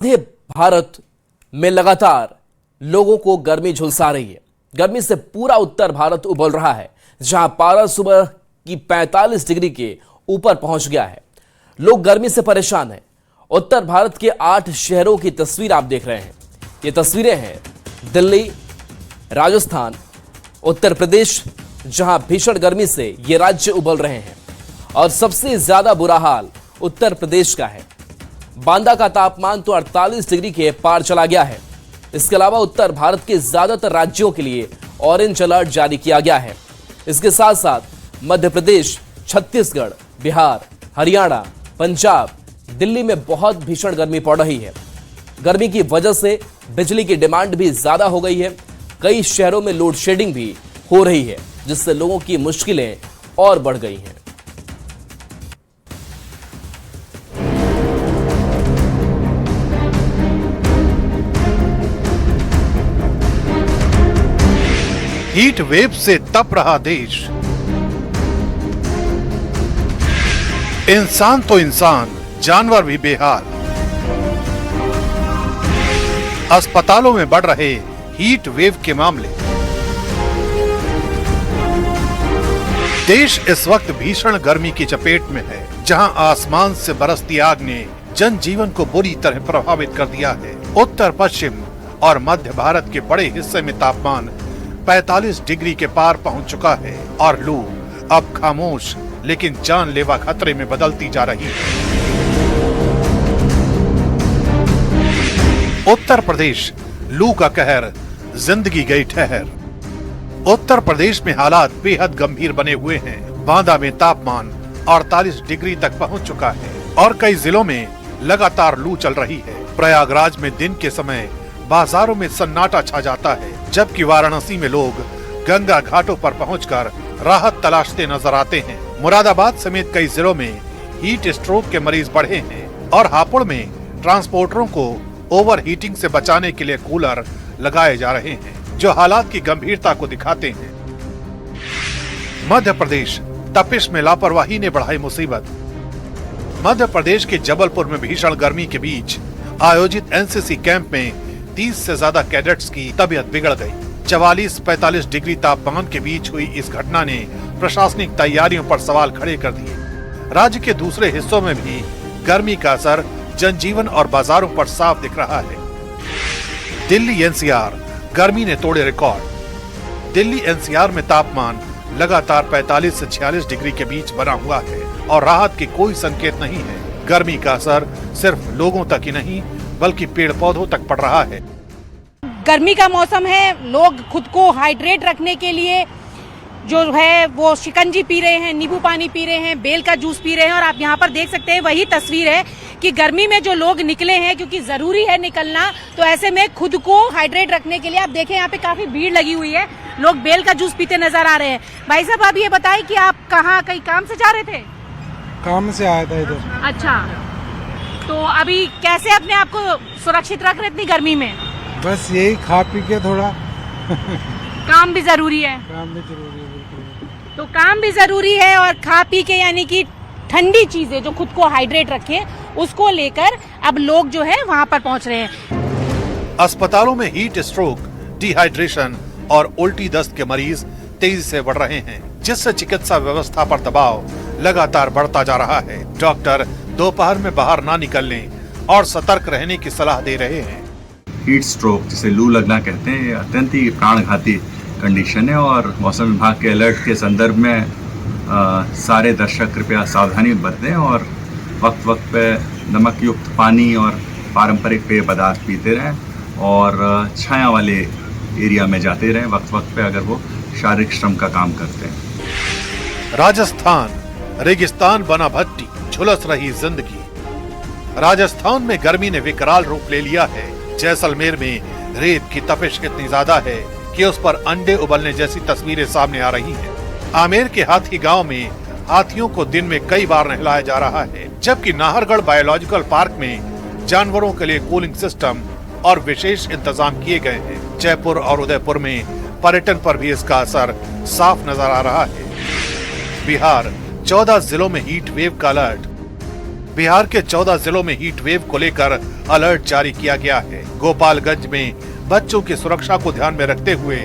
मध्य भारत में लगातार लोगों को गर्मी झुलसा रही है। गर्मी से पूरा उत्तर भारत उबल रहा है, जहां पारा सुबह की 45 डिग्री के ऊपर पहुंच गया है। लोग गर्मी से परेशान हैं। उत्तर भारत के 8 शहरों की तस्वीर आप देख रहे हैं। ये तस्वीरें हैं दिल्ली, राजस्थान, उत्तर प्रदेश, जहां भीषण गर्मी से ये राज्य उबल रहे हैं। और सबसे ज्यादा बुरा हाल उत्तर प्रदेश का है। बांदा का तापमान तो 48 डिग्री के पार चला गया है। इसके अलावा उत्तर भारत के ज्यादातर राज्यों के लिए ऑरेंज अलर्ट जारी किया गया है। इसके साथ साथ मध्य प्रदेश, छत्तीसगढ़, बिहार, हरियाणा, पंजाब, दिल्ली में बहुत भीषण गर्मी पड़ रही है। गर्मी की वजह से बिजली की डिमांड भी ज्यादा हो गई है। कई शहरों में लोड शेडिंग भी हो रही है, जिससे लोगों की मुश्किलें और बढ़ गई हैं। हीट वेव से तप रहा देश। इंसान तो इंसान, जानवर भी बेहाल। अस्पतालों में बढ़ रहे हीट वेव के मामले। देश इस वक्त भीषण गर्मी की चपेट में है, जहां आसमान से बरसती आग ने जनजीवन को बुरी तरह प्रभावित कर दिया है। उत्तर पश्चिम और मध्य भारत के बड़े हिस्से में तापमान 45 डिग्री के पार पहुंच चुका है और लू अब खामोश लेकिन जानलेवा खतरे में बदलती जा रही है। उत्तर प्रदेश, लू का कहर, जिंदगी गई ठहर। उत्तर प्रदेश में हालात बेहद गंभीर बने हुए हैं। बांदा में तापमान 48 डिग्री तक पहुंच चुका है और कई जिलों में लगातार लू चल रही है। प्रयागराज में दिन के समय बाजारों में सन्नाटा छा जाता है, जबकि वाराणसी में लोग गंगा घाटों पर पहुंचकर राहत तलाशते नजर आते हैं। मुरादाबाद समेत कई जिलों में हीट स्ट्रोक के मरीज बढ़े हैं और हापुड़ में ट्रांसपोर्टरों को ओवर हीटिंग से बचाने के लिए कूलर लगाए जा रहे हैं, जो हालात की गंभीरता को दिखाते हैं। मध्य प्रदेश, तपिश में लापरवाही ने बढ़ाई मुसीबत। मध्य प्रदेश के जबलपुर में भीषण गर्मी के बीच आयोजित एनसीसी कैंप में 30 से ज्यादा कैडेट्स की तबीयत बिगड़ गई। 44-45 डिग्री तापमान के बीच हुई इस घटना ने प्रशासनिक तैयारियों पर सवाल खड़े कर दिए। राज्य के दूसरे हिस्सों में भी गर्मी का असर जनजीवन और बाजारों पर साफ दिख रहा है। दिल्ली एनसीआर, गर्मी ने तोड़े रिकॉर्ड। दिल्ली एनसीआर में तापमान लगातार 45 से 46 डिग्री के बीच बना हुआ है और राहत की कोई संकेत नहीं है। गर्मी का असर सिर्फ लोगों तक ही नहीं बल्कि पेड़ पौधों तक पड़ रहा है। गर्मी का मौसम है, लोग खुद को हाइड्रेट रखने के लिए जो है वो शिकंजी पी रहे हैं, नींबू पानी पी रहे हैं, बेल का जूस पी रहे हैं। और आप यहाँ पर देख सकते हैं वही तस्वीर है कि गर्मी में जो लोग निकले हैं, क्योंकि जरूरी है निकलना, तो ऐसे में खुद को हाइड्रेट रखने के लिए आप देखें यहाँ पे काफी भीड़ लगी हुई है। लोग बेल का जूस पीते नजर आ रहे हैं। भाई साहब, आप ये बताएं कि आप कहाँ, कहीं काम से जा रहे थे? काम से आया था इधर। अच्छा, तो अभी कैसे अपने आप को सुरक्षित रख रहे इतनी गर्मी में? बस यही खा पी के थोड़ा काम भी जरूरी है। काम भी जरूरी है, बिल्कुल। तो काम भी जरूरी है और खा पी के, यानी कि ठंडी चीजें जो खुद को हाइड्रेट रखे, उसको लेकर अब लोग जो है वहाँ पर पहुँच रहे हैं। अस्पतालों में हीट स्ट्रोक, डिहाइड्रेशन और उल्टी दस्त के मरीज तेजी से बढ़ रहे हैं, जिससे चिकित्सा व्यवस्था पर दबाव लगातार बढ़ता जा रहा है। डॉक्टर दोपहर में बाहर ना निकलने और सतर्क रहने की सलाह दे रहे हैं। हीट स्ट्रोक, जिसे लू लगना कहते हैं, ये अत्यंत ही प्राणघाती कंडीशन है और मौसम विभाग के अलर्ट के संदर्भ में सारे दर्शक कृपया सावधानी बरतें और वक्त वक्त पे नमक युक्त पानी और पारंपरिक पेय पदार्थ पीते रहें और छाया वाले एरिया में जाते रहें वक्त वक्त पे, अगर वो शारीरिक श्रम का काम करते हैं। राजस्थान, रेगिस्तान बना भट्टी, झुलस रही जिंदगी। राजस्थान में गर्मी ने विकराल रूप ले लिया है। जैसलमेर में रेत की तपिश इतनी ज्यादा है कि उस पर अंडे उबलने जैसी तस्वीरें सामने आ रही हैं। आमेर के हाथी गांव में हाथियों को दिन में कई बार नहलाया जा रहा है, जबकि नाहरगढ़ बायोलॉजिकल पार्क में जानवरों के लिए कूलिंग सिस्टम और विशेष इंतजाम किए गए हैं। जयपुर और उदयपुर में पर्यटन पर भी इसका असर साफ नजर आ रहा है। बिहार, 14 जिलों में हीट वेव का अलर्ट। बिहार के 14 जिलों में हीट वेव को लेकर अलर्ट जारी किया गया है। गोपालगंज में बच्चों की सुरक्षा को ध्यान में रखते हुए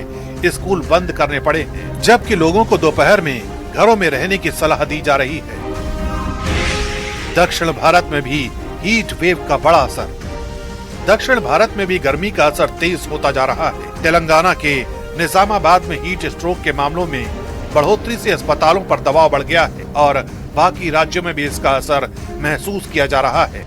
स्कूल बंद करने पड़े हैं, जबकि लोगों को दोपहर में घरों में रहने की सलाह दी जा रही है। दक्षिण भारत में भी हीट वेव का बड़ा असर। दक्षिण भारत में भी गर्मी का असर तेज होता जा रहा है। तेलंगाना के निजामाबाद में हीट स्ट्रोक के मामलों में बढ़ोतरी से अस्पतालों पर दबाव बढ़ गया है और बाकी राज्यों में भी इसका असर महसूस किया जा रहा है।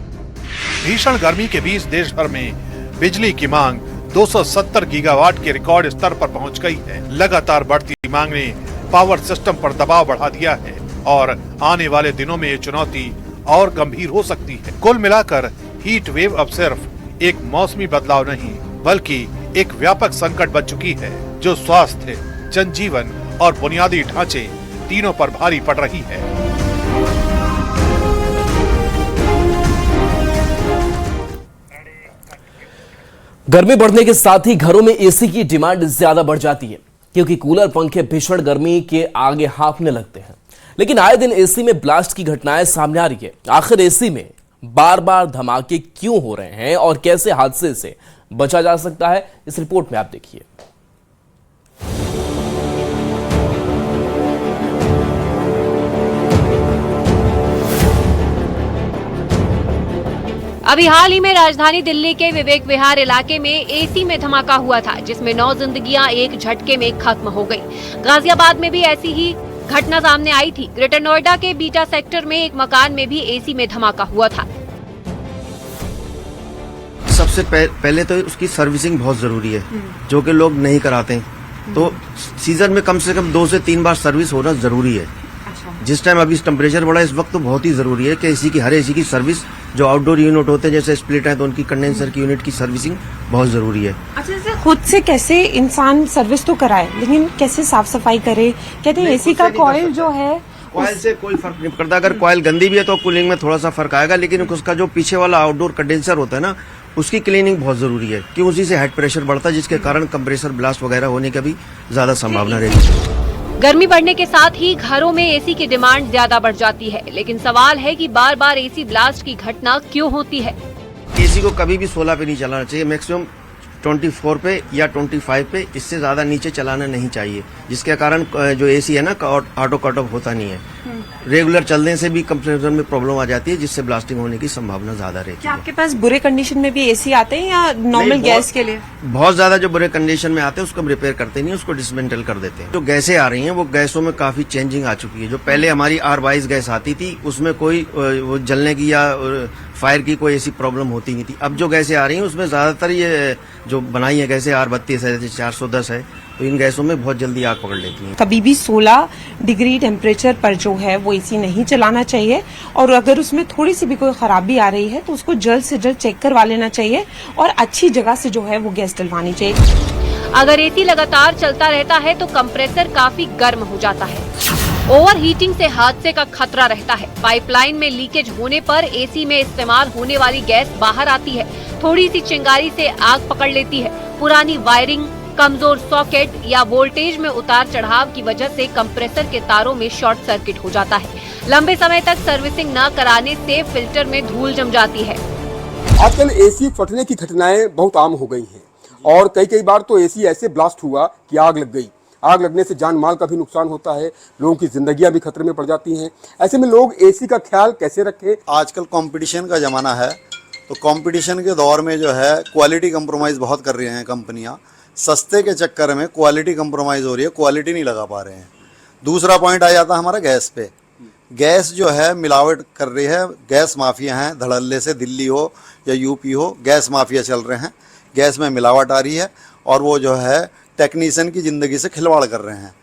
भीषण गर्मी के बीच देश भर में बिजली की मांग 270 गीगावाट के रिकॉर्ड स्तर पर पहुंच गई है। लगातार बढ़ती मांग ने पावर सिस्टम पर दबाव बढ़ा दिया है और आने वाले दिनों में ये चुनौती और गंभीर हो सकती है। कुल मिलाकर हीट वेव अब सिर्फ एक मौसमी बदलाव नहीं, बल्कि एक व्यापक संकट बन चुकी है, जो स्वास्थ्य, जनजीवन और बुनियादी ढांचे तीनों पर भारी पड़ रही है। गर्मी बढ़ने के साथ ही घरों में एसी की डिमांड ज्यादा बढ़ जाती है, क्योंकि कूलर पंखे भीषण गर्मी के आगे हाँफने लगते हैं। लेकिन आए दिन एसी में ब्लास्ट की घटनाएं सामने आ रही है। आखिर एसी में बार बार धमाके क्यों हो रहे हैं और कैसे हादसे से बचा जा सकता है, इस रिपोर्ट में आप देखिए। अभी हाल ही में राजधानी दिल्ली के विवेक विहार इलाके में एसी में धमाका हुआ था, जिसमें 9 जिंदगियां एक झटके में खत्म हो गई। गाजियाबाद में भी ऐसी ही घटना सामने आई थी। ग्रेटर नोएडा के बीटा सेक्टर में एक मकान में भी एसी में धमाका हुआ था। सबसे पहले तो उसकी सर्विसिंग बहुत जरूरी है, जो कि लोग नहीं कराते हैं। तो सीजन में कम से कम 2 से 3 बार सर्विस होना जरूरी है। जिस टाइम अभी टेम्परेचर बढ़ा, इस वक्त तो बहुत ही जरूरी है कि एसी की, हर एसी की सर्विस, जो आउटडोर यूनिट होते हैं जैसे स्प्लिट है तो उनकी कंडेंसर की यूनिट की सर्विसिंग बहुत जरूरी है। अच्छा, जैसे खुद से कैसे इंसान सर्विस तो कराए, लेकिन कैसे साफ सफाई करे? कहते हैं एसी का कॉइल जो है, कॉइल से कोई फर्क नहीं पड़ता। अगर कॉइल गंदी भी है तो कूलिंग में थोड़ा सा फर्क आएगा, लेकिन उसका जो पीछे वाला आउटडोर कंडेंसर होता है ना, उसकी क्लीनिंग बहुत जरूरी है, कि उसी से हेड प्रेशर बढ़ता है, जिसके कारण कंप्रेसर ब्लास्ट वगैरह होने का भी ज्यादा संभावना रहेगी। गर्मी बढ़ने के साथ ही घरों में एसी की डिमांड ज्यादा बढ़ जाती है, लेकिन सवाल है कि बार बार एसी ब्लास्ट की घटना क्यों होती है। एसी को कभी भी 16 पे नहीं चलाना चाहिए, मैक्सिमम 24 पे या 25 पे, इससे ज्यादा नीचे चलाना नहीं चाहिए, जिसके कारण जो एसी है ना, ऑटो कट ऑफ होता नहीं है। रेगुलर चलने से भी कंप्रेसर में प्रॉब्लम आ जाती है, जिससे ब्लास्टिंग होने की संभावना ज्यादा रहती है। क्या आपके पास बुरे कंडीशन में भी एसी आते हैं या नॉर्मल गैस के लिए? बहुत ज्यादा जो बुरे कंडीशन में आते हैं उसको हम रिपेयर करते नहीं, उसको डिसमेंटल कर देते हैं। जो गैसें आ रही हैं वो गैसों में काफी चेंजिंग आ चुकी है। जो पहले हमारी R22 गैस आती थी, उसमें कोई वो जलने की या फायर की कोई ऐसी प्रॉब्लम होती नहीं थी। अब जो गैसें आ रही हैं उसमें ज्यादातर ये जो बनाई है गैसें R32 है, 410 है, तो इन गैसों में बहुत जल्दी आग पकड़ लेती हैं। कभी भी 16 डिग्री टेम्परेचर पर जो है वो एसी नहीं चलाना चाहिए, और अगर उसमें थोड़ी सी भी कोई खराबी आ रही है तो उसको जल्द से जल्द चेक करवा लेना चाहिए और अच्छी जगह से जो है वो गैस डलवानी चाहिए। अगर एसी लगातार चलता रहता है तो कंप्रेसर काफी गर्म हो जाता है। ओवर हीटिंग से हादसे का खतरा रहता है। पाइपलाइन में लीकेज होने पर एसी में इस्तेमाल होने वाली गैस बाहर आती है। थोड़ी सी चिंगारी से आग पकड़ लेती है। पुरानी वायरिंग, कमजोर सॉकेट या वोल्टेज में उतार चढ़ाव की वजह से कंप्रेसर के तारों में शॉर्ट सर्किट हो जाता है। लंबे समय तक सर्विसिंग न कराने से फिल्टर में धूल जम जाती है। आजकल एसी फटने की घटनाएं बहुत आम हो गई हैं, और कई बार तो एसी ऐसे ब्लास्ट हुआ कि आग लग गई। आग लगने से जान माल का भी नुकसान होता है, लोगों की जिंदगियां भी खतरे में पड़ जाती हैं। ऐसे में लोग एसी का ख्याल कैसे रखें? आजकल कंपटीशन का ज़माना है, तो कंपटीशन के दौर में जो है क्वालिटी कंप्रोमाइज़ बहुत कर रही हैं कंपनियां। सस्ते के चक्कर में क्वालिटी कंप्रोमाइज़ हो रही है, क्वालिटी नहीं लगा पा रहे हैं। दूसरा पॉइंट आ जाता है हमारा गैस पे। गैस जो है मिलावट कर रही है, गैस माफिया हैं, धड़ल्ले से दिल्ली हो या यूपी हो, गैस माफिया चल रहे हैं। गैस में मिलावट आ रही है और वो जो है टेक्नीशियन की ज़िंदगी से खिलवाड़ कर रहे हैं,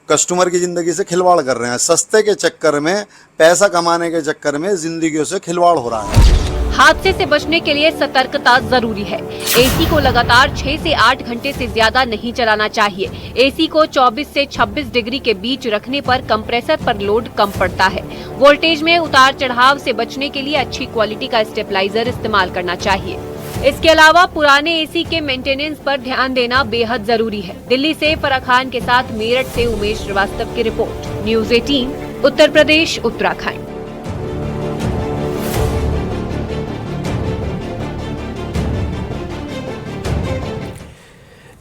कस्टमर की ज़िंदगी से खिलवाड़ कर रहे हैं। सस्ते के चक्कर में, पैसा कमाने के चक्कर में ज़िंदगियों से खिलवाड़ हो रहा है। हादसे से बचने के लिए सतर्कता जरूरी है। एसी को लगातार 6 से 8 घंटे से ज्यादा नहीं चलाना चाहिए। एसी को 24 से 26 डिग्री के बीच रखने पर कंप्रेसर पर लोड कम पड़ता है। वोल्टेज में उतार चढ़ाव से बचने के लिए अच्छी क्वालिटी का स्टेबलाइजर इस्तेमाल करना चाहिए। इसके अलावा पुराने एसी के मेंटेनेंस पर ध्यान देना बेहद जरूरी है। दिल्ली से फराह खान के साथ मेरठ से उमेश श्रीवास्तव की रिपोर्ट, न्यूज़ 18 उत्तर प्रदेश उत्तराखंड।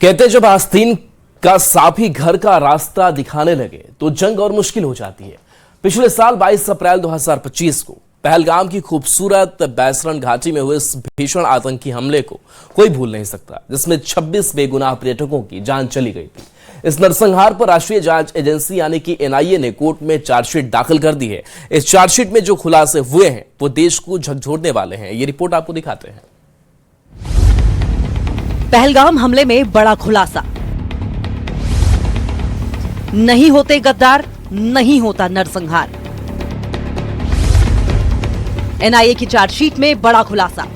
कहते जब आस्तीन का सांप ही घर का रास्ता दिखाने लगे तो जंग और मुश्किल हो जाती है। पिछले साल 22 अप्रैल 2025 को पहलगाम की खूबसूरत बैसरण घाटी में हुए इस भीषण आतंकी हमले को कोई भूल नहीं सकता, जिसमें 26 बेगुनाह पर्यटकों की जान चली गई थी। इस नरसंहार पर राष्ट्रीय जांच एजेंसी यानी कि एनआईए ने कोर्ट में चार्जशीट दाखिल कर दी है। इस चार्जशीट में जो खुलासे हुए हैं वो देश को झकझोरने वाले हैं। ये रिपोर्ट आपको दिखाते हैं। पहलगाम हमले में बड़ा खुलासा, नहीं होते गद्दार, नहीं होता नरसंहार। एनआईए की चार्जशीट में बड़ा खुलासा,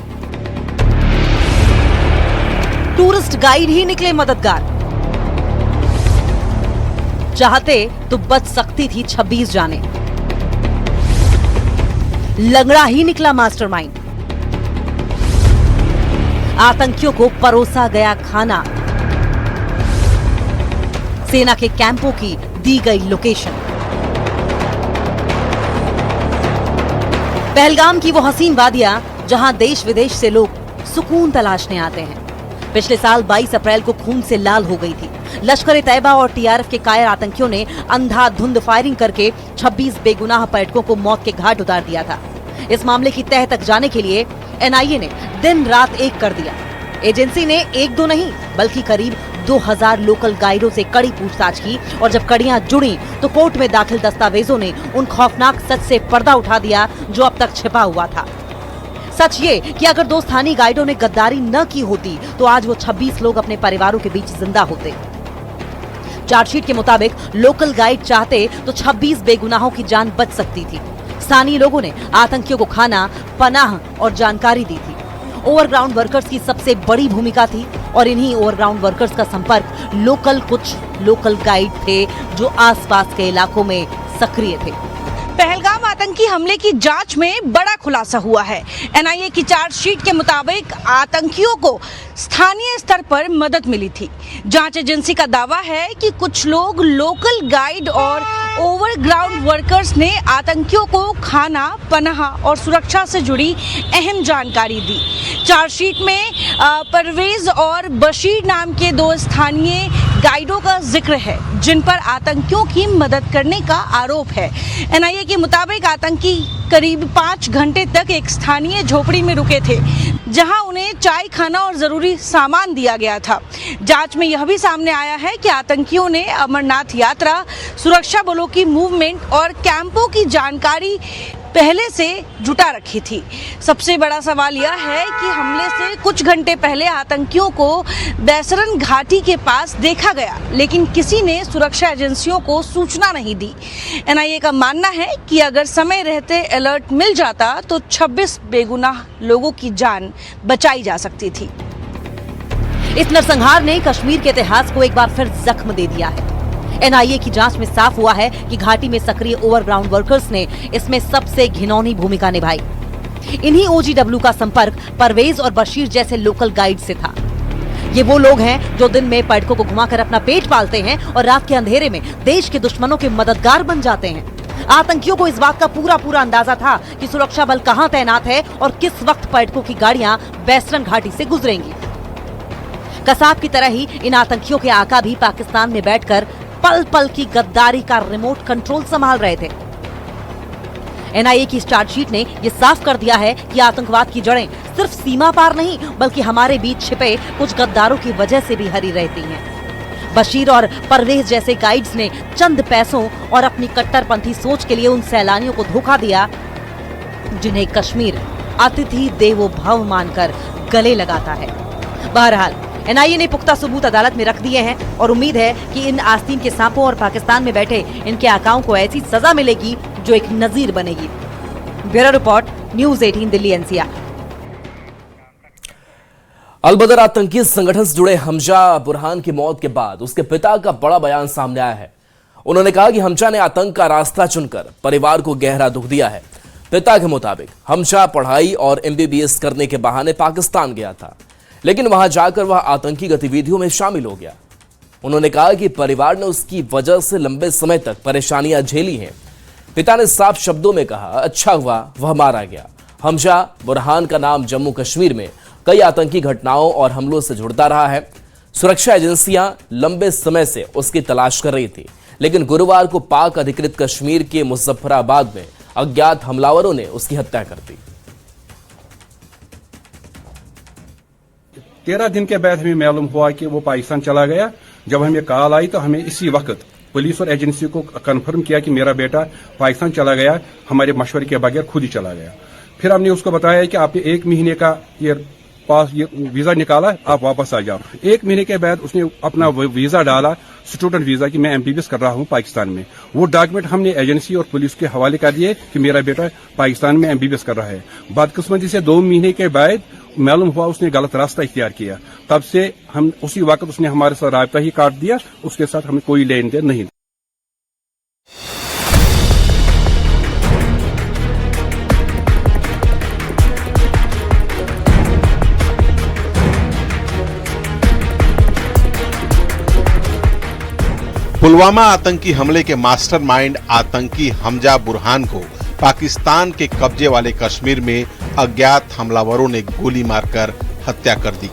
टूरिस्ट गाइड ही निकले मददगार। चाहते तो बच सकती थी 26 जाने, लंगड़ा ही निकला मास्टरमाइंड। आतंकियों को परोसा गया खाना, सेना के कैंपों की दी गई लोकेशन। पहलगाम की वो हसीन वादियां जहां देश विदेश से लोग सुकून तलाशने आते हैं। पिछले साल 22 अप्रैल को खून से लाल हो गई थी। लश्कर-ए-तैयबा और टीआरएफ के कायर आतंकियों ने अंधाधुंध फायरिंग करके 26 बेगुनाह पर्यटकों को मौत के घाट उतार दिया था। इस मामले की तह तक जाने के लिए एनआईए ने दिन रात एक कर दिया। एजेंसी ने एक दो नहीं बल्कि करीब 2000 लोकल गाइडों से कड़ी पूछताछ की और जब कड़ियां जुड़ी तो कोर्ट में दाखिल दस्तावेजों ने उन खौफनाक सच से पर्दा उठा दिया जो अब तक छिपा हुआ था। सच ये कि अगर 2 स्थानीय गाइडों ने गद्दारी न की होती तो आज वो 26 लोग अपने परिवारों के बीच जिंदा होते। चार्जशीट के मुताबिक लोकल गाइड चाहते तो 26 बेगुनाहों की जान बच सकती थी। स्थानीय लोगों ने आतंकियों को खाना, पनाह और जानकारी दी थी। ओवरग्राउंड वर्कर्स की सबसे बड़ी भूमिका थी और इन्हीं ओवरग्राउंड वर्कर्स का संपर्क कुछ लोकल गाइड थे जो आसपास के इलाकों में सक्रिय थे। पहलगाम आतंकी हमले की जांच में बड़ा खुलासा हुआ है। एनआईए की चार्जशीट के मुताबिक आतंकियों को स्थानीय स्तर पर मदद मिली थी। जांच एजेंसी का दावा है कि कुछ लोग लोकल गाइड और ओवरग्राउंड वर्कर्स ने आतंकियों को खाना, पनाह और सुरक्षा से जुड़ी अहम जानकारी दी। चार्जशीट में परवेज और बशीर नाम के 2 स्थानीय गाइडों का जिक्र है जिन पर आतंकियों की मदद करने का आरोप है। एनआईए के मुताबिक आतंकी करीब 5 घंटे तक एक स्थानीय झोपड़ी में रुके थे जहां उन्हें चाय, खाना और जरूरी सामान दिया गया था। जांच में यह भी सामने आया है कि आतंकियों ने अमरनाथ यात्रा, सुरक्षा बलों की मूवमेंट और कैंपों की जानकारी पहले से जुटा रखी थी। सबसे बड़ा सवाल यह है कि हमले से कुछ घंटे पहले आतंकियों को बैसरण घाटी के पास देखा गया, लेकिन किसी ने सुरक्षा एजेंसियों को सूचना नहीं दी। एनआईए का मानना है कि अगर समय रहते अलर्ट मिल जाता तो 26 बेगुनाह लोगों की जान बचाई जा सकती थी। इस नरसंहार ने कश्मीर के इतिहास को एक बार फिर जख्म दे दिया है। एनआईए की जांच में साफ हुआ है कि घाटी में सक्रिय ओवरग्राउंड वर्कर्स ने इसमें सबसे घिनौनी भूमिका निभाई। इन्हीं ओजीडब्ल्यू का संपर्क परवेज और बशीर जैसे लोकल गाइड से था। ये वो लोग हैं जो दिन में पर्यटकों को घुमाकर अपना पेट पालते हैं और रात के अंधेरे में देश के दुश्मनों के मददगार बन जाते हैं। आतंकियों को इस बात का पूरा अंदाजा था कि सुरक्षा बल कहां तैनात है और किस वक्त पर्यटकों की गाड़ियां बैसरण घाटी से गुजरेंगी। कसाब की तरह ही इन आतंकियों के आका भी पाकिस्तान में बैठकर पल पल की गद्दारी का रिमोट कंट्रोल संभाल रहे थे। एनआईए की चार्जशीट ने यह साफ कर दिया है कि आतंकवाद की जड़ें सिर्फ सीमा पार नहीं बल्कि हमारे बीच छिपे कुछ गद्दारों की वजह से भी हरी रहती हैं। बशीर और परवेज जैसे गाइड्स ने चंद पैसों और अपनी कट्टरपंथी सोच के लिए उन सैलानियों को धोखा दिया जिन्हें कश्मीर अतिथि देवो भव मानकर गले लगाता है। बहरहाल एनआईए ने पुख्ता सबूत अदालत में रख दिए हैं और उम्मीद है कि इन आस्तीन के सांपों और पाकिस्तान में बैठे इनके आकाओं को ऐसी सजा मिलेगी जो एक नजीर बनेगी। Bureau report, news 18 Delhi NCR. Al Badr आतंकी संगठन से जुड़े हमजा बुरहान की मौत के बाद उसके पिता का बड़ा बयान सामने आया है। उन्होंने कहा कि हमजा ने आतंक का रास्ता चुनकर परिवार को गहरा दुख दिया है। पिता के मुताबिक हमजा पढ़ाई और MBBS करने के बहाने पाकिस्तान गया था, लेकिन वहां जाकर वह आतंकी गतिविधियों में शामिल हो गया। उन्होंने कहा कि परिवार ने उसकी वजह से लंबे समय तक परेशानियां झेली हैं। पिता ने साफ शब्दों में कहा, अच्छा हुआ वह मारा गया। हमजा बुरहान का नाम जम्मू कश्मीर में कई आतंकी घटनाओं और हमलों से जुड़ता रहा है। सुरक्षा एजेंसियां लंबे समय से उसकी तलाश कर रही थी, लेकिन गुरुवार को पाक अधिकृत कश्मीर के मुजफ्फराबाद में अज्ञात हमलावरों ने उसकी हत्या कर दी। 13 दिन के बाद हमें मालूम हुआ कि वो पाकिस्तान चला गया। जब हमें कॉल आई तो हमें इसी वक्त पुलिस और एजेंसी को कंफर्म किया कि मेरा बेटा पाकिस्तान चला गया, हमारे मशवरे के बगैर खुद ही चला गया। फिर हमने उसको बताया कि आपने 1 महीने का ये वीजा निकाला, आप वापस आ जाओ। 1 महीने के बाद उसने अपना वीजा डाला, स्टूडेंट वीजा, कि मैं एमबीबीएस कर रहा हूं पाकिस्तान में। वो डॉक्यूमेंट हमने एजेंसी और पुलिस के हवाले कर दिए कि मेरा बेटा पाकिस्तान में एमबीबीएस कर रहा है। बदकिस्मती से 2 महीने के बाद मालूम हुआ उसने गलत रास्ता इख्तियार किया। तब से हम उसी वक्त उसने हमारे साथ राब्ता ही काट दिया, उसके साथ हमें कोई लेन देन नहीं। पुलवामा आतंकी हमले के मास्टरमाइंड आतंकी हमजा बुरहान को पाकिस्तान के कब्जे वाले कश्मीर में अज्ञात हमलावरों ने गोली मारकर हत्या कर दी।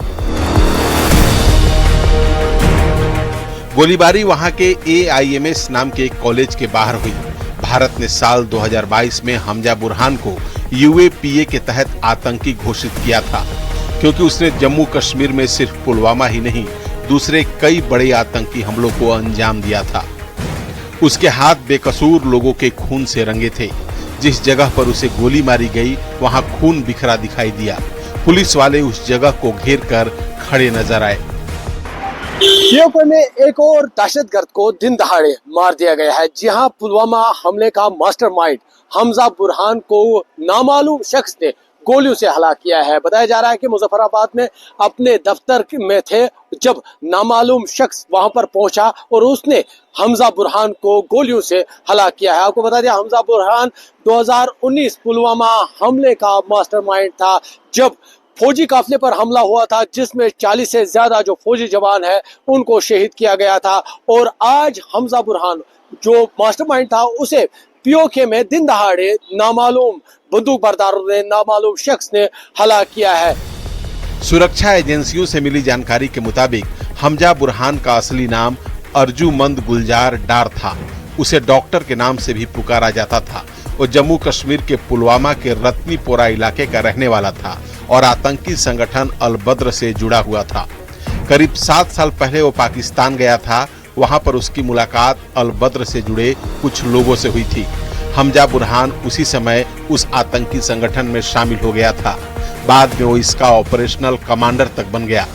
गोलीबारी वहां के AIMS नाम के एक कॉलेज के बाहर हुई। भारत ने साल 2022 में हमजा बुरहान को UAPA के तहत आतंकी घोषित किया था, क्योंकि उसने जम्मू कश्मीर में सिर्फ पुलवामा ही नहीं, दूसरे कई बड़े आतंकी हमलों को अंजाम दिया था। उसके हाथ बेकसूर लोगों के खून से रंगे थे। जिस जगह पर उसे गोली मारी गई वहां खून बिखरा दिखाई दिया। पुलिस वाले उस जगह को घेर कर खड़े नजर आए। श्योपुर में एक और दहशतगर्द को दिन दहाड़े मार दिया गया है। जी हां, पुलवामा हमले का मास्टरमाइंड हमजा बुरहान को नामालूम शख्स ने गोलियों से हलाक किया है। बताया जा रहा है कि मुजफ्फराबाद में अपने दफ्तर में थे जब नामालूम शख्स वहां पर पहुंचा और उसने हमजा बुरहान को गोलियों से हलाक किया है। आपको बता दिया, हमजा बुरहान 2019 पुलवामा हमले का मास्टरमाइंड था, जब फौजी काफिले पर हमला हुआ था, जिसमें 40 से ज्यादा जो फौजी जवान है उनको शहीद किया गया था। और आज हमजा बुरहान जो मास्टरमाइंड था उसे POK में दिन दहाड़े नामालूम बंदूक बरदारों ने, नामालूम शख्स ने हलाक किया है। सुरक्षा एजेंसियों से मिली जानकारी के मुताबिक हमजा बुरहान का असली नाम अर्जुमंद गुलजार डार था। उसे डॉक्टर के नाम से भी पुकारा जाता था। वो जम्मू कश्मीर के पुलवामा के रत्नीपोरा इलाके का रहने वाला था और आतंकी संगठन अल बद्र से जुड़ा हुआ था। करीब 7 साल पहले वो पाकिस्तान गया था। वहां पर उसकी मुलाकात अल बद्र से जुड़े कुछ लोगों से हुई थी। हमजा बुरहान उसी समय उस आतंकी संगठन में शामिल हो गया था। बाद में वो इसका ऑपरेशनल कमांडर तक बन गया।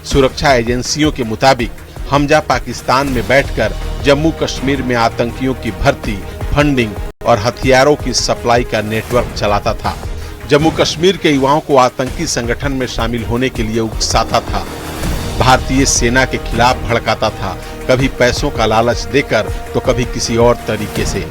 सुरक्षा एजेंसियों के मुताबिक हमजा पाकिस्तान में बैठकर जम्मू कश्मीर में आतंकियों की भर्ती, फंडिंग और हथियारों की सप्लाई का नेटवर्क चलाता था। जम्मू कश्मीर के युवाओं को आतंकी संगठन में शामिल होने के लिए उकसाता था। भारतीय सेना के खिलाफ भड़काता था, कभी पैसों का लालच देकर तो कभी किसी और तरीके से।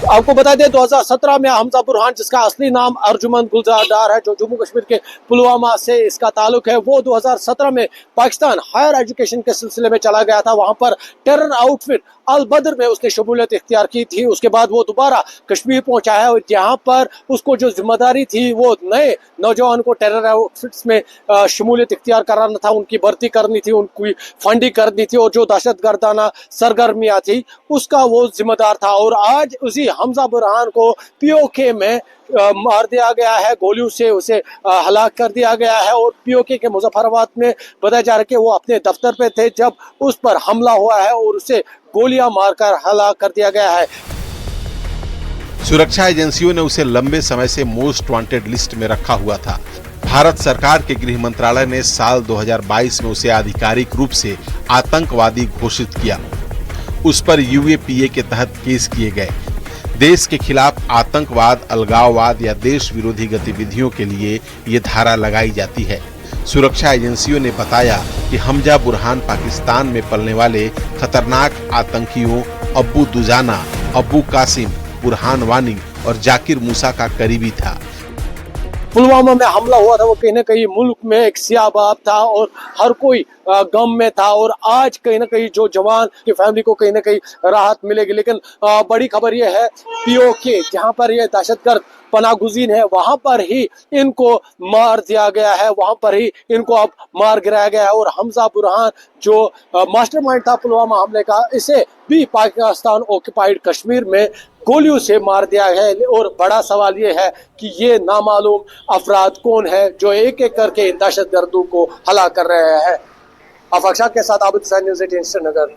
आपको बता दें 2017 में हमजा बुरहान, जिसका असली नाम अर्जुमंद गुलजार डार है, जो जम्मू कश्मीर के पुलवामा से इसका ताल्लुक है, वो 2017 में पाकिस्तान हायर एजुकेशन के सिलसिले में चला गया था। वहां पर टेरर आउटफिट अल बद्र में उसने शमूलियत इख्तियार की थी। उसके बाद वो दोबारा कश्मीर पहुंचा है और यहाँ पर उसको जो जिम्मेदारी थी वो नए नौजवान को टेरर आउटफिट्स में शमूलियत इख्तियार कराना था, उनकी भर्ती करनी थी, उनकी फंडिंग करनी थी और जो दहशतगर्दाना सरगर्मियां थी उसका वो जिम्मेदार था। और आज उसी हमजा बुरहान को POK में मार दिया गया है, गोलियों से उसे हलाक कर दिया गया है। और POK के मुजफ्फराबाद में बताया जा रहा है कि वो अपने दफ्तर पे थे जब उस पर हमला हुआ है और उसे गोलियां मारकर हलाक कर दिया गया है। सुरक्षा एजेंसियों ने उसे लंबे समय से मोस्ट वांटेड लिस्ट में रखा हुआ था। भारत सरकार के गृह मंत्रालय ने साल 2022 में उसे आधिकारिक रूप से आतंकवादी घोषित किया। उस पर UAPA के तहत केस किए गए। देश के खिलाफ आतंकवाद, अलगाववाद या देश विरोधी गतिविधियों के लिए ये धारा लगाई जाती है। सुरक्षा एजेंसियों ने बताया कि हमजा बुरहान पाकिस्तान में पलने वाले खतरनाक आतंकियों अब्बू दुजाना, अब्बू कासिम, बुरहान वानी और जाकिर मूसा का करीबी था। पुलवामा में हमला हुआ था वो कहीं ना कहीं मुल्क में एक सियाबाब था और हर कोई गम में था, और आज कहीं ना कहीं जो जवान की फैमिली को कहीं ना कहीं राहत मिलेगी। लेकिन बड़ी खबर ये है POK जहां पर ये दहशतगर्द पनागुजीन है वहां पर ही इनको मार दिया गया है, वहां पर ही इनको अब मार गिराया गया है। और हमजा बुरहान जो मास्टरमाइंड था पुलवामा हमले का, इसे भी पाकिस्तान ऑक्युपाइड कश्मीर में गोलियों से मार दिया है। और बड़ा सवाल ये है कि ये नामालूम अफराद कौन है जो एक एक करके इन दहशतगर्दों को हला कर रहे हैं। आफाक शाह के साथ आबिद हुसैन, न्यूज़ 18 श्रीनगर।